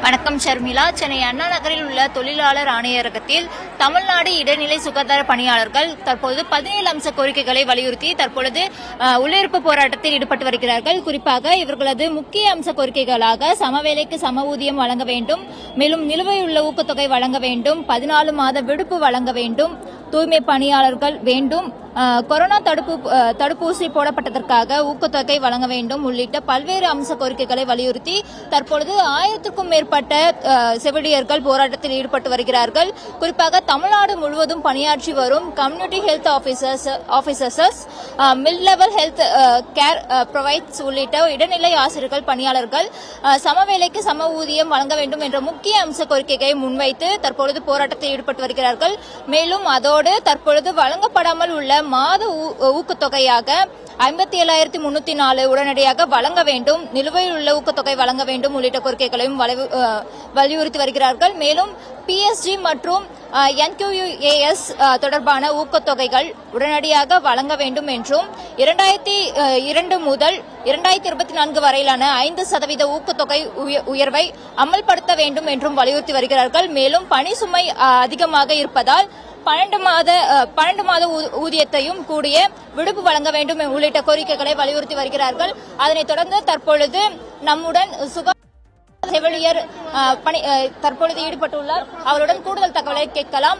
வணக்கம் ஷர்மிளா. சென்னை அண்ணா நகரில் உள்ள தொழிலாளர் ஆணையரகத்தில் தமிழ்நாடு இடைநிலை சுகாதார பணியாளர்கள் தற்போது 17 அம்ச கோரிக்கைகளை வலியுறுத்தி தற்பொழுது உள்ளிருப்பு போராட்டத்தில் ஈடுபட்டு வருகிறார்கள். குறிப்பாக இவர்களது முக்கிய அம்ச கோரிக்கைகளாக சமவேளைக்கு சம ஊதியம் வழங்க வேண்டும், மேலும் நிலுவையுள்ள ஊக்கத்தொகை வழங்க வேண்டும், 14 மாத விடுப்பு வழங்க வேண்டும், தூய்மை பணியாளர்கள் வேண்டும், கொரோனா தடுப்பூசி போடப்பட்டதற்காக ஊக்கத்தொகை வழங்க வேண்டும் உள்ளிட்ட பல்வேறு அம்ச கோரிக்கைகளை வலியுறுத்தி தற்பொழுது 1000க்கும் மேற்பட்ட செவிலியர்கள் போராட்டத்தில் ஈடுபட்டு வருகிறார்கள். குறிப்பாக தமிழ்நாடு முழுவதும் பணியாற்றி வரும் community health officers, mid level health care provides உள்ளிட்ட இடைநிலை ஆசிரியர்கள் பணியாளர்கள் சமவேளைக்கு சம ஊதியம் வழங்க வேண்டும் என்ற முக்கிய அம்ச கோரிக்கையை முன்வைத்து தற்பொழுது போராட்டத்தில் ஈடுபட்டு வருகிறார்கள். மேலும் அதோடு தற்பொழுது வழங்கப்படாமல் உள்ள மாத ஊக்கத்தொகையாக 57,304 உடனடியாக வழங்க வேண்டும், நிலுவையில் உள்ள ஊக்கத்தொகை வழங்க வேண்டும் உள்ளிட்ட கோரிக்கைகளையும் வலியுறுத்தி வருகிறார்கள். மேலும் PSG மற்றும் NQAS தொடர்பான ஊக்கத்தொகைகள் உடனடியாக வழங்க வேண்டும் என்றும் 2002 முதல் 2024 வரையிலான 5% ஊக்கத்தொகை உயர்வை அமல்படுத்த வேண்டும் என்றும் வலியுறுத்தி வருகிறார்கள். மேலும் பணி சுமை அதிகமாக இருப்பதால் 12 மாத ஊதியத்தையும் கூடிய விடுப்பு வழங்க வேண்டும் உள்ளிட்ட கோரிக்கைகளை வலியுறுத்தி வருகிறார்கள். அதனைத் தொடர்ந்து தற்பொழுது நம்முடன் செவிலியர் தற்பொழுது ஈடுபட்டுள்ளார். அவருடன் கூடுதல் தகவலை கேட்கலாம்.